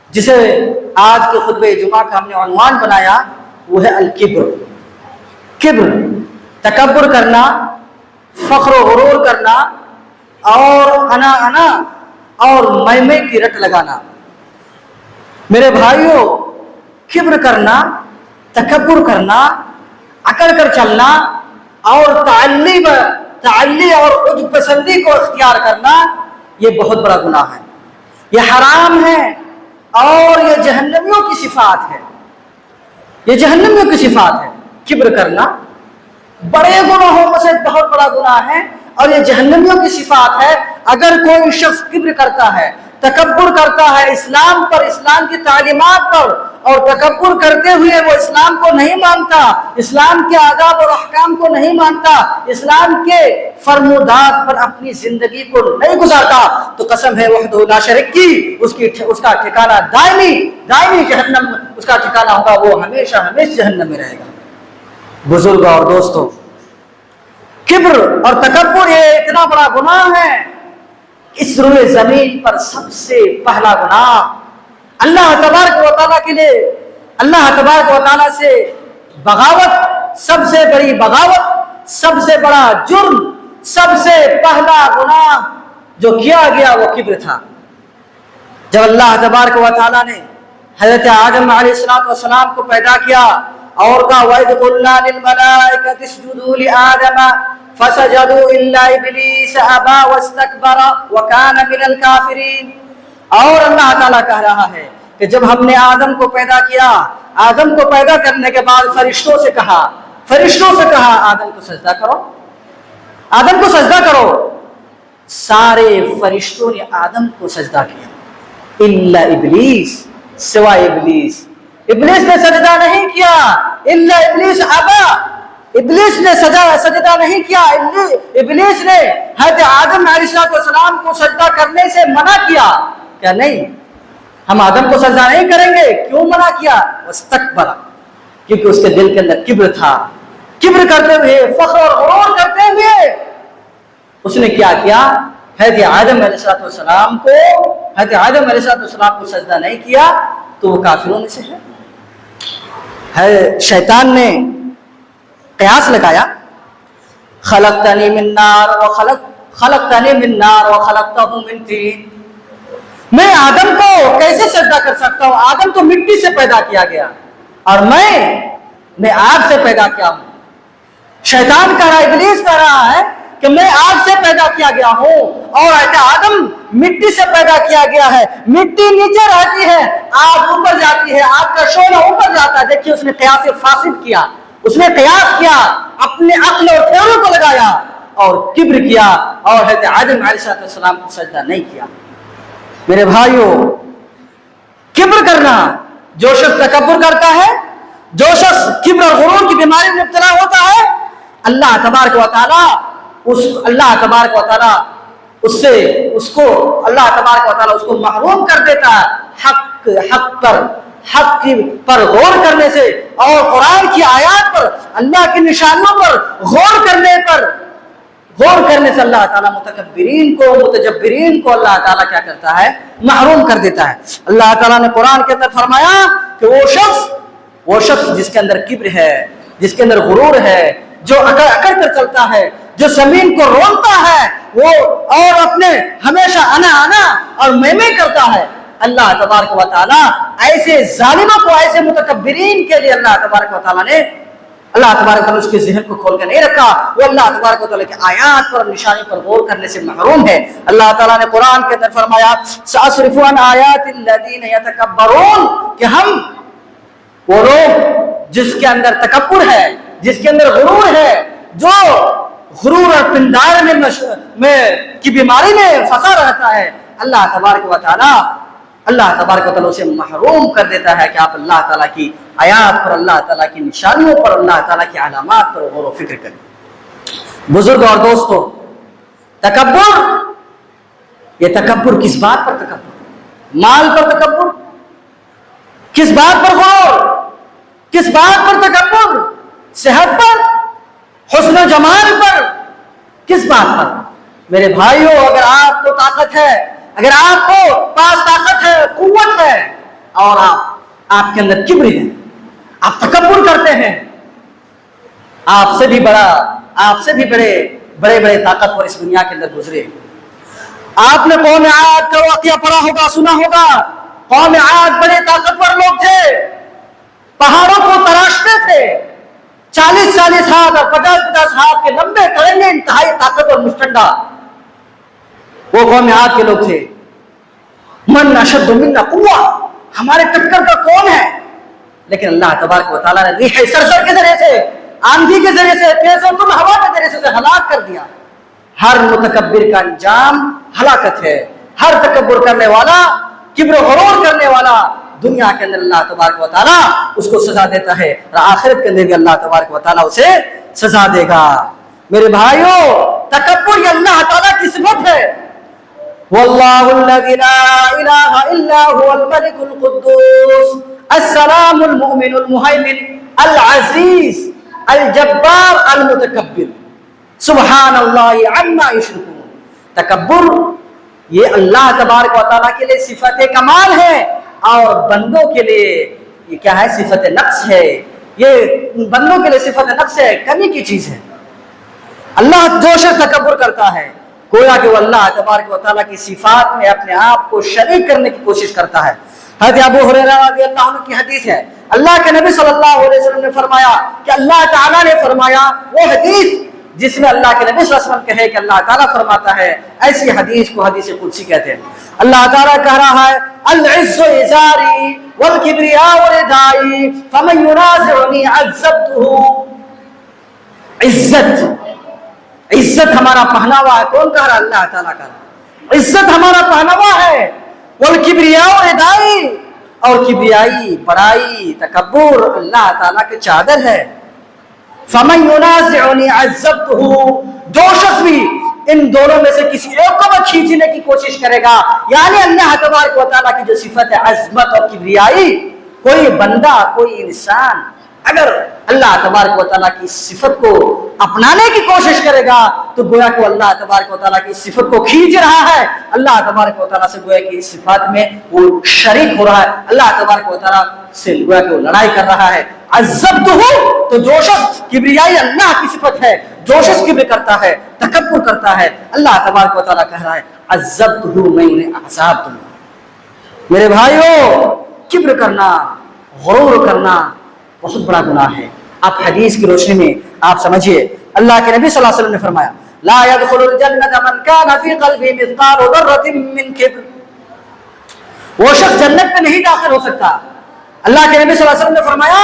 جسے آج کے خطبہ جمعہ کا ہم نے عنوان بنایا وہ ہے الکبر. کبر، تکبر کرنا، فخر و غرور کرنا اور انا اور میں کی رٹ لگانا. میرے بھائیوں، کبر کرنا، تکبر کرنا، اکڑ کر چلنا اور تعلی اور عجب پسندی کو اختیار کرنا یہ بہت بڑا گناہ ہے، یہ حرام ہے اور یہ جہنمیوں کی صفات ہے. یہ جہنمیوں کی صفات ہے. کبر کرنا بڑے گناہوں میں سے بہت بڑا گناہ ہے اور یہ جہنمیوں کی صفات ہے. اگر کوئی شخص کبر کرتا ہے، تکبر کرتا ہے اسلام پر، اسلام کی تعلیمات پر، اور تکبر کرتے ہوئے وہ اسلام کو نہیں مانتا، اسلام کے آداب اور احکام کو نہیں مانتا، اسلام کے فرمودات پر اپنی زندگی کو نہیں گزارتا، تو قسم ہے وحدہ لا شریک کی اس کا ٹھکانہ دائمی جہنم، اس کا ٹھکانہ ہوگا، وہ ہمیشہ جہنم میں رہے گا. بزرگوں اور دوستوں، کبر اور تکبر یہ اتنا بڑا گناہ ہے، اس روئے زمین پر سب سے پہلا گناہ اللہ تبارک و تعالیٰ کے لیے، اللہ تبارک و تعالیٰ سے بغاوت، سب سے بڑی بغاوت، سب سے بڑا جرم، سب سے پہلا گناہ جو کیا گیا وہ کبر تھا. جب اللہ تبارک و تعالیٰ نے حضرت آدم علیہ السلام کو پیدا کیا اور کہا وَإِذْ قُلْنَا لِلْمَلَائِكَةِ اسْجُدُوا لِآدَمَ فَسَجَدُوا إِلَّا إِبْلِيسَ أَبَى وَاسْتَكْبَرَ وَكَانَ مِنَ الْكَافِرِينَ. اور اللہ تعالیٰ کہہ رہا ہے کہ جب ہم نے آدم کو پیدا کیا، آدم کو پیدا کرنے کے بعد فرشتوں سے کہا آدم کو سجدہ کرو، آدم کو سجدہ کرو. سارے فرشتوں نے آدم کو سجدہ کیا الا ابلیس، سوائے ابلیس. ابلیس نے سجدہ نہیں کیا. الا ابلیس ابا، ابلیس نے سجدہ نہیں کیا. ابلیس نے حضرت آدم علیہ السلام کو سجدہ کرنے سے منع کیا. کیا نہیں، ہم آدم کو سجدہ نہیں کریں گے. کیوں منع کیا؟ واستکبر، کیونکہ اس کے دل کے اندر کبر تھا. کبر کرتے ہوئے، فخر اور غرور کرتے ہوئے اس نے کیا کیا؟ حضرت آدم علیہ السلام کو سجدہ نہیں کیا تو وہ کافروں میں سے ہے. شیطان نے قیاس لگایا، خلقتنی من نار وخلقتہ من طین. میں آدم کو کیسے سجدہ کر سکتا ہوں؟ آدم تو مٹی سے پیدا کیا گیا اور میں آگ سے پیدا کیا ہوں. شیطان کہہ رہا ہے، ابلیس کہہ رہا ہے کہ میں آگ سے پیدا کیا گیا ہوں اور آدم مٹی سے پیدا کیا گیا ہے. مٹی نیچے رہتی ہے، آگ اوپر جاتی ہے، آگ کا شعلہ اوپر جاتا ہے. دیکھیے اس نے قیاس فاسد کیا، اس نے قیاس کیا، اپنے عقل اور خیالوں کو لگایا اور کبر کیا اور حضرت آدم علیہ السلام کو سجدہ نہیں کیا. میرے بھائیوں، کبر کرنا، جو شخص تکبر کرتا ہے، جو شخص کبر اور غرور کی بیماری میں مبتلا ہوتا ہے، اللہ تبارک و تعالیٰ اس کو محروم کر دیتا ہے حق پر غور کرنے سے اور قرآن کی آیات پر، اللہ کی نشانیوں پر غور کرنے سے اللہ تعالیٰ متجبرین کو اللہ تعالیٰ کیا کرتا ہے؟ محروم کر دیتا ہے. اللہ تعالیٰ نے قرآن کے اندر فرمایا کہ وہ شخص جس کے اندر کبر ہے، جس کے اندر غرور ہے، جو اکڑ کر چلتا ہے، جو زمین کو رونتا ہے، وہ اور اپنے ہمیشہ انا اور میں کرتا ہے، اللہ تبارک و تعالیٰ ایسے ظالموں کو، ایسے متکبرین کے لیے اللہ تبارک و تعالیٰ نے اس کے ذہن کو کھول کے نہیں رکھا. وہ اللہ تبارک و تعالیٰ کی آیات پر، نشانی پر غور کرنے سے محروم ہے. اللہ تعالیٰ نے قرآن کے اندر فرمایا سأصرف عن آیات الذین یتکبرون، کہ ہم وہ لوگ جس کے اندر تکبر ہے، جس کے اندر غرور ہے، جو غرور اور پندار میں کی بیماری میں پھنسا رہتا ہے، اللہ تبارک و تعالیٰ اسے محروم کر دیتا ہے کہ آپ اللہ تعالیٰ کی آیات پر، اللہ تعالیٰ کی نشانیوں پر، اللہ تعالیٰ کی علامات پر غور و فکر کریں. بزرگ اور دوستو، یہ تکبر کس بات پر تکبر؟ مال پر تکبر؟ کس بات پر غور؟ کس بات پر تکبر؟ صحت پر؟ حسن و جمال پر؟ کس بات پر؟ میرے بھائیوں، اگر آپ کو طاقت ہے، اگر آپ کو پاس طاقت ہے، قوت ہے، اور آپ کے اندر کبر ہے، آپ تکبر کرتے ہیں. آپ سے بھی بڑا، آپ سے بھی بڑے بڑے طاقتور اس دنیا کے اندر گزرے. آپ نے قوم عاد کا واقعہ پڑھا ہوگا، سنا ہوگا. قوم عاد بڑے طاقتور لوگ تھے، پہاڑوں کو تراشتے تھے. 40 ہاتھ اور 50 ہاتھ کے لمبے کرنگے، انتہائی طاقتور مشتنڈا وہ قوم عاد کے لوگ تھے. من اشد منا قوہ، ہمارے ٹکر کا کون ہے؟ لیکن اللہ تبارک و تعالیٰ نے ریح صرصر کے ذریعے سے، آندھی کے ذریعے سے، تیز و تند ہوا کے ذریعے سے ہلاک کر دیا. ہر متکبر کا انجام ہلاکت ہے. ہر تکبر کرنے والا، کبر و غرور کرنے والا دنیا کے اندر اللہ تبارک و تعالیٰ اس کو سزا دیتا ہے، اور آخرت کے اندر بھی اللہ تبارک و تعالیٰ اسے سزا دے گا. میرے بھائیوں، تکبر یہ اللہ تعالیٰ کی صفت ہے. واللہ الذی لا الہ الا هو الملک القدوس السلام المؤمن المہیمن العزیز الجبار المتکبر سبحان اللہ عما یشرکون. تکبر یہ اللہ تبارک و تعالیٰ کے لیے صفت کمال ہے، اور بندوں کے لیے یہ کیا ہے؟ صفت نقص ہے. یہ بندوں کے لیے صفت نقص ہے، کمی کی چیز ہے. اللہ جو شخص تکبر کرتا ہے گویا کہ وہ اللہ تبارک و تعالیٰ کی صفات میں اپنے آپ کو شریک کرنے کی کوشش کرتا ہے. حضرت ابو ہریرہ رضی اللہ عنہ کی حدیث ہے، اللہ کے نبی صلی اللہ علیہ وسلم نے فرمایا کہ اللہ تعالیٰ نے فرمایا، وہ حدیث جس میں اللہ کے نبی صلی اللہ علیہ وسلم کہے کہ اللہ تعالیٰ فرماتا ہے، ایسی حدیث کو حدیث قدسی کہتے ہیں. اللہ تعالیٰ کہہ رہا ہے العز ازاری والکبریاء ردائی فمن ینازعنی عذبتہ. عزت ہمارا پہناوا ہے. کون کہہ رہا؟ اللہ تعالیٰ کہہ رہا. عزت ہمارا پہناوا ہے. والکبریاء ردائی، اور کبریائی، بڑائی، تکبر اللہ تعالیٰ کے چادر ہے. فمن ینازعنی عذبتہ، جو شخص بھی ان دونوں میں سے کسی ایک کو کھینچنے کی کوشش کرے گا، یعنی اللہ تبارک و تعالیٰ کی جو صفت ہے عظمت اور کبریائی، کوئی بندہ، کوئی انسان اگر اللہ تبارک و تعالیٰ کی صفت کو اپنانے کی کوشش کرے گا تو گویا کہ وہ اللہ تبارک و تعالیٰ کی صفت کو کھینچ رہا ہے. اللہ تبارک و تعالیٰ سے گویا کہ اس صفات میں وہ شریک ہو رہا ہے. اللہ تبارک و تعالیٰ سے گویا کہ وہ لڑائی کر رہا ہے. عذبتہ، تو جو شخص کبریائی اللہ کی صفت ہے، جو شخص کبر کرتا ہے، تکبر کرتا ہے، اللہ تبارک و تعالیٰ کہہ رہا ہے عذبتہ، میں انہیں عذاب دوں گا. میرے بھائیوں، کبر کرنا، غرور کرنا بہت بڑا گناہ ہے. آپ حدیث کی روشنی میں آپ سمجھیے، اللہ کے نبی صلی اللہ علیہ وسلم نے فرمایا لا يدخل الجنة من كان في قلبه مثقال ذرة من كبر. وہ شخص جنت میں نہیں داخل ہو سکتا. اللہ کے نبی صلی اللہ علیہ وسلم نے فرمایا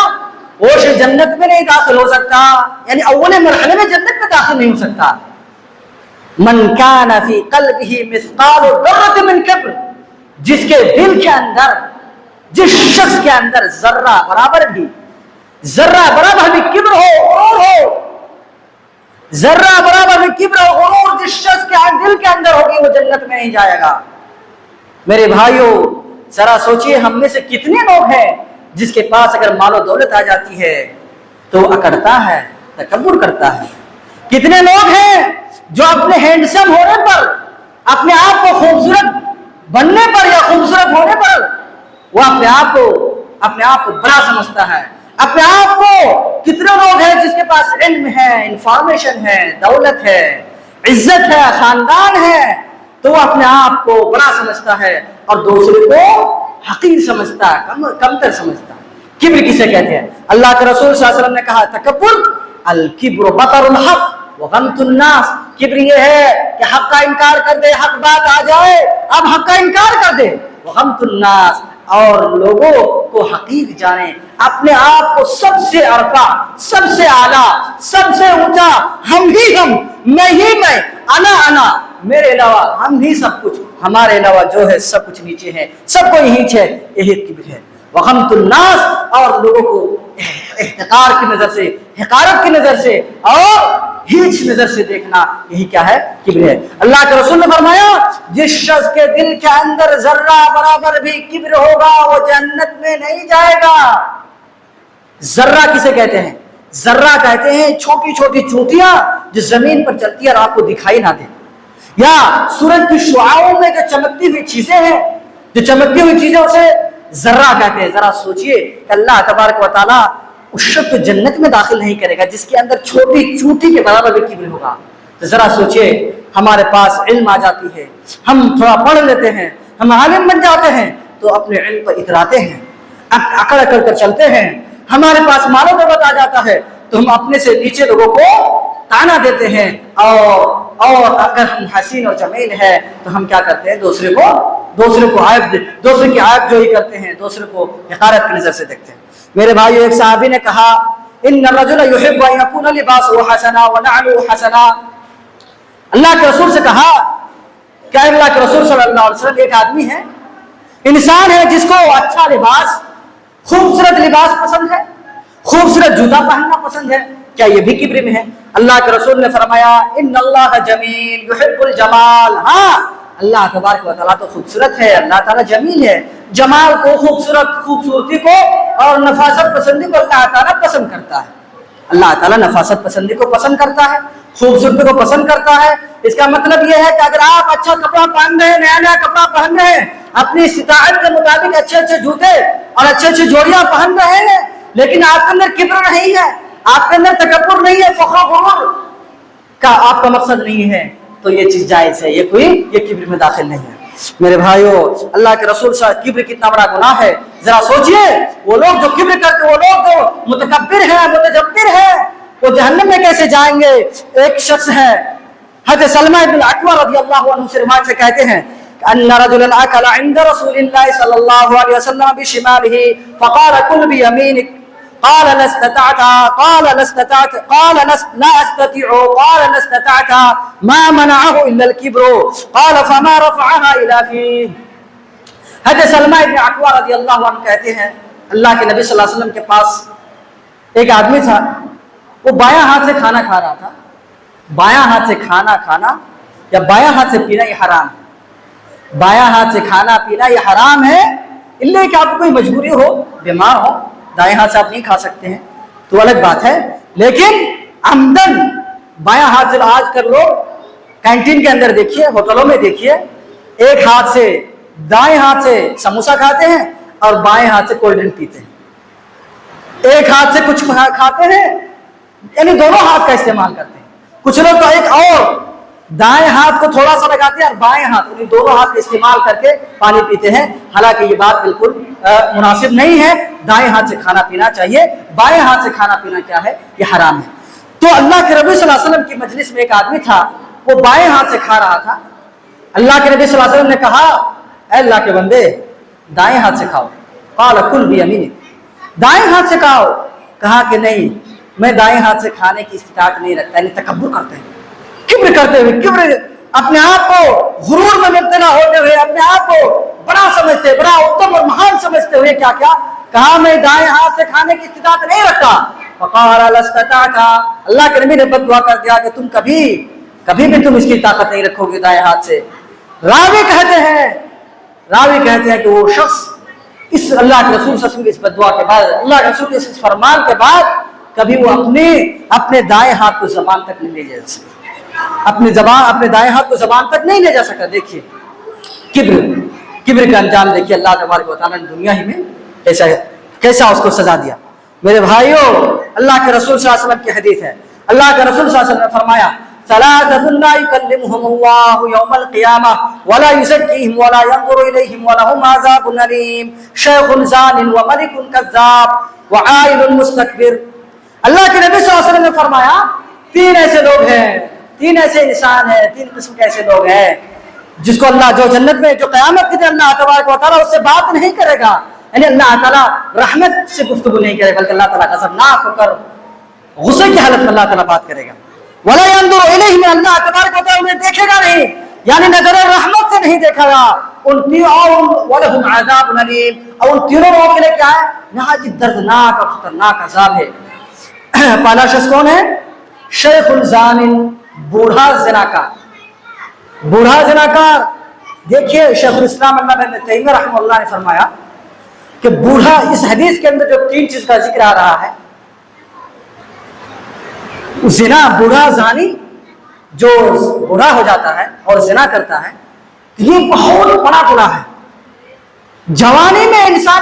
وہ شخص جنت میں نہیں داخل ہو سکتا، یعنی اول مرحلے میں جنت میں داخل نہیں ہو سکتا. من كان في قلبه مثقال ذرة من كبر، جس کے دل کے اندر، جس شخص کے اندر ذرہ برابر بھی کبر ہو، غرور ہو، ذرہ برابر بھی کبر ہو، غرور جس شخص کے دل کے اندر ہوگی وہ جنت میں نہیں جائے گا. میرے بھائیوں، ذرا سوچئے ہم میں سے کتنے لوگ ہیں جس کے پاس اگر مال و دولت آ جاتی ہے تو وہ اکڑتا ہے، تکبر کرتا ہے. کتنے لوگ ہیں جو اپنے ہینڈسم ہونے پر، اپنے آپ کو خوبصورت بننے پر یا خوبصورت ہونے پر وہ اپنے آپ کو بڑا سمجھتا ہے. اپنے آپ کو، کتنے لوگ ہیں جس کے پاس علم ہے، انفارمیشن ہے، دولت ہے، عزت ہے، خاندان ہے، تو وہ اپنے آپ کو بڑا سمجھتا ہے اور دوسرے کو حقیر سمجھتا ہے، کمتر سمجھتا ہے. کبر کسے کہتے ہیں؟ اللہ کے رسول صلی اللہ علیہ وسلم نے کہا تکبر الکبر بطر الحق وغمط الناس. کبر یہ ہے کہ حق کا انکار کر دے، حق بات آ جائے اب حق کا انکار کر دے. وغمط الناس، اور لوگوں کو حقیر جانے، اپنے آپ کو سب سے ارفع، سب سے اعلیٰ، سب سے اونچا، ہم ہی ہم، میں ہی میں، انا میرے علاوہ ہم ہی سب کچھ، ہمارے علاوہ جو ہے سب کچھ نیچے ہے، سب کو ہینچ ہے، یہی کبر ہے. وغمط الناس، اور لوگوں کو احتقار کی نظر سے، حقارت کی نظر سے اور ہیچ نظر سے دیکھنا، یہی کیا ہے؟ کبر ہے. اللہ کے رسول نے فرمایا جس شخص کے دل کے اندر ذرہ برابر بھی کبر ہوگا وہ جنت میں نہیں جائے گا. ذرہ کسے کہتے ہیں؟ ذرہ کہتے ہیں چھوٹی چھوٹی چونٹیاں جو زمین پر چلتی ہے اور آپ کو دکھائی نہ دے، یا سورج کی شعاعوں میں جو چمکتی ہوئی چیزیں ہیں، جو چمکتی ہوئی چیزیں اسے ذرہ کہتے ہیں. ذرا سوچئے کہ اللہ تبارک و تعالیٰ اس شخص کو جنت میں داخل نہیں کرے گا جس کے اندر چھوٹی چوٹی کے برابر بھی کبر ہوگا. تو ذرا سوچئے ہمارے پاس علم آ جاتی ہے, ہم تھوڑا پڑھ لیتے ہیں, ہم عالم بن جاتے ہیں تو اپنے علم پر اتراتے ہیں, اکڑ اکڑ کر چلتے ہیں. ہمارے پاس مال و دولت آ جاتا ہے تو ہم اپنے سے نیچے لوگوں کو تانا دیتے ہیں, اور اگر ہم حسین اور جمیل ہے تو ہم کیا کرتے ہیں دوسرے کی عیب جوئی کرتے ہیں, دوسرے کو حقارت کی نظر سے دیکھتے ہیں. میرے بھائیو, ایک صحابی نے کہا ان الرجل يحب ان يكون لباسه حسنا ونعله حسنا. اللہ کے رسول سے کہا کہ اللہ کے رسول صلی اللہ علیہ وسلم, ایک آدمی ہے, انسان ہے جس کو اچھا لباس, خوبصورت لباس پسند ہے, خوبصورت جوتا پہننا پسند ہے, کیا یہ بھی کبر میں ہے؟ اللہ کے رسول نے فرمایا ان اللہ جمیل یحب الجمال. ہاں, اللہ تبارک و تعالیٰ تو خوبصورت ہے, اللہ تعالیٰ جمیل ہے. جمال کو, خوبصورتی کو اور نفاست پسندی کو اللہ تعالیٰ پسند کرتا ہے. اللہ تعالیٰ نفاست پسندی کو پسند کرتا ہے, خوبصورتی کو پسند کرتا ہے. اس کا مطلب یہ ہے کہ اگر آپ اچھا کپڑا پہن رہے ہیں, نیا نیا کپڑا پہن رہے ہیں, اپنی استطاعت کے مطابق اچھے اچھے جوتے اور اچھے اچھے جوڑیاں پہن رہے ہیں, لیکن آپ کے اندر کبر نہیں ہے, آپ کے اندر تکبر نہیں ہے, فخر و غرور کا آپ کا مقصد نہیں ہے, تو یہ چیز جائز ہے, یہ کبر میں داخل نہیں ہے. میرے بھائیو, اللہ کے رسول صلی اللہ علیہ وسلم, کبر کتنا بڑا گناہ ہے. ذرا سوچئے وہ لوگ جو کبر کرتے, وہ لوگ جو متکبر ہیں, متجبر ہیں, وہ جہنم میں کیسے جائیں گے. ایک شخص ہے حضرت سلمہ بن الاکوع رضی اللہ عنہ سے روایت سے کہتے ہیں ان رجلا اكل عند رسول الله صلى الله عليه وسلم بشماله فقال كل بيمينك قال لا استطعت قال لا استطعت قال لا استطيع قال لا استطعت ما منعه الا الكبر قال فما رفعها الى فيه. حضرت سلمہ بن الاکوع رضی اللہ عنہ کہتے ہیں اللہ کے نبی صلی اللہ علیہ وسلم کے پاس ایک آدمی تھا, وہ بایاں ہاتھ سے کھانا کھا رہا تھا. بایاں ہاتھ سے کھانا یا بایاں ہاتھ سے پینا یہ حرام ہے. بایاں ہاتھ سے کھانا پینا یہ حرام ہے, اللہ کہ آپ کو کوئی مجبوری ہو, بیمار ہو, دائیں ہاتھ سے آپ نہیں کھا سکتے ہیں تو الگ بات ہے. لیکن عمدن بایاں ہاتھ سے, آج کل لوگ کینٹین کے اندر دیکھیے, ہوٹلوں میں دیکھیے, ایک ہاتھ سے دائیں ہاتھ سے سموسا کھاتے ہیں اور بائیں ہاتھ سے کولڈ ڈرنک پیتے ہیں. ایک ہاتھ سے کچھ کھاتے ہیں, یعنی دونوں ہاتھ کا استعمال کرتے ہیں. کچھ لوگ تو ایک اور دائیں ہاتھ کو تھوڑا سا لگاتے ہیں اور بائیں ہاتھ, یعنی دونوں ہاتھ کا استعمال کر کے پانی پیتے ہیں. حالانکہ یہ بات بالکل مناسب نہیں ہے. دائیں ہاتھ سے کھانا پینا چاہیے, بائیں ہاتھ سے کھانا پینا کیا ہے, یہ حرام ہے. تو اللہ کے نبی صلی اللہ علیہ وسلم کی مجلس میں ایک آدمی تھا, وہ بائیں ہاتھ سے کھا رہا تھا. اللہ کے نبی صلی اللہ علیہ وسلم نے کہا اے اللہ کے بندے دائیں ہاتھ سے کھاؤ. قال کل بیمینک, دائیں ہاتھ سے کھاؤ. کہا کہ نہیں, میں دائیں ہاتھ سے کھانے کی استطاعت نہیں رکھتا. یعنی تکبر کرتے ہیں, کبر کرتے ہوئے, کبر اپنے آپ کو غرور میں مبتلا ہوتے ہوئے, اپنے آپ کو بڑا سمجھتے, بڑا اتم اور مہان سمجھتے ہوئے کیا کہا میں دائیں ہاتھ سے کھانے کی استطاعت نہیں رکھتا. فقال لا استطعت, اللہ کے نبی نے بد دعا کر دیا کہ تم کبھی بھی تم اس کی طاقت نہیں رکھو گے دائیں ہاتھ سے. راوی کہتے ہیں کہ وہ شخص اس اللہ کے رسول صلی اللہ علیہ وسلم کی اس بد دعا کے بعد, اللہ کے رسول کے اس فرمان کے بعد, کبھی وہ اپنے دائیں ہاتھ کو زبان تک نہیں لے جا سکتا, اپنے دائیں ہاتھ کو زبان تک نہیں لے جا سکتا. دیکھیے کبر کا انجام دیکھیے. اللہ تبارک و تعالیٰ نے دنیا ہی میں کیسا اس کو سزا دیا. میرے بھائیو, اللہ کے رسول صلی اللہ علیہ وسلم کی حدیث ہے. اللہ کے رسول صلی اللہ علیہ وسلم نے فرمایا ثلاثة لا يكلمهم الله يوم القيامة ولا يزكيهم ولا ينظر إليهم ولهم عذاب أليم شيخ زان وملك كذاب وعائل مستكبر. اللہ کے نبی صلی اللہ علیہ وسلم نے فرمایا تین ایسے لوگ ہیں, تین ایسے انسان ہیں, تین قسم کے ایسے لوگ ہیں جس کو اللہ, جو جنت میں, جو قیامت کے دن اللہ تبارک و تعالیٰ اس سے بات نہیں کرے گا. یعنی اللہ تعالیٰ رحمت سے گفتگو نہیں کرے بلکہ اللہ تعالیٰ غضبناک ہو کر غصے کی حالت میں اللہ تعالیٰ بات کرے گا. وَلَا يَنْظُرُ إِلَيْهِمْ, اللہ تبارک و تعالیٰ انہیں دیکھے گا نہیں, یعنی نظر رحمت سے نہیں دیکھا گا. وَلَهُمْ عَذَابٌ أَلِيمٌ, اور ان تینوں لوگوں کے لیے کیا ہے, نہایت دردناک اور خطرناک عذاب ہے. پہلا شخص کون ہے؟ شیخ الزان, بوڑھا زناکار. دیکھیے شیخ الاسلام علامہ ابن تیمیہ رحمہ اللہ نے فرمایا کہ بوڑھا, اس حدیث کے اندر جو تین چیز کا ذکر آ رہا ہے, زنا, بوڑھا زانی جو بوڑھا ہو جاتا ہے اور زنا کرتا ہے, یہ بہت بڑا گناہ ہے. جوانی میں انسان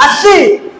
80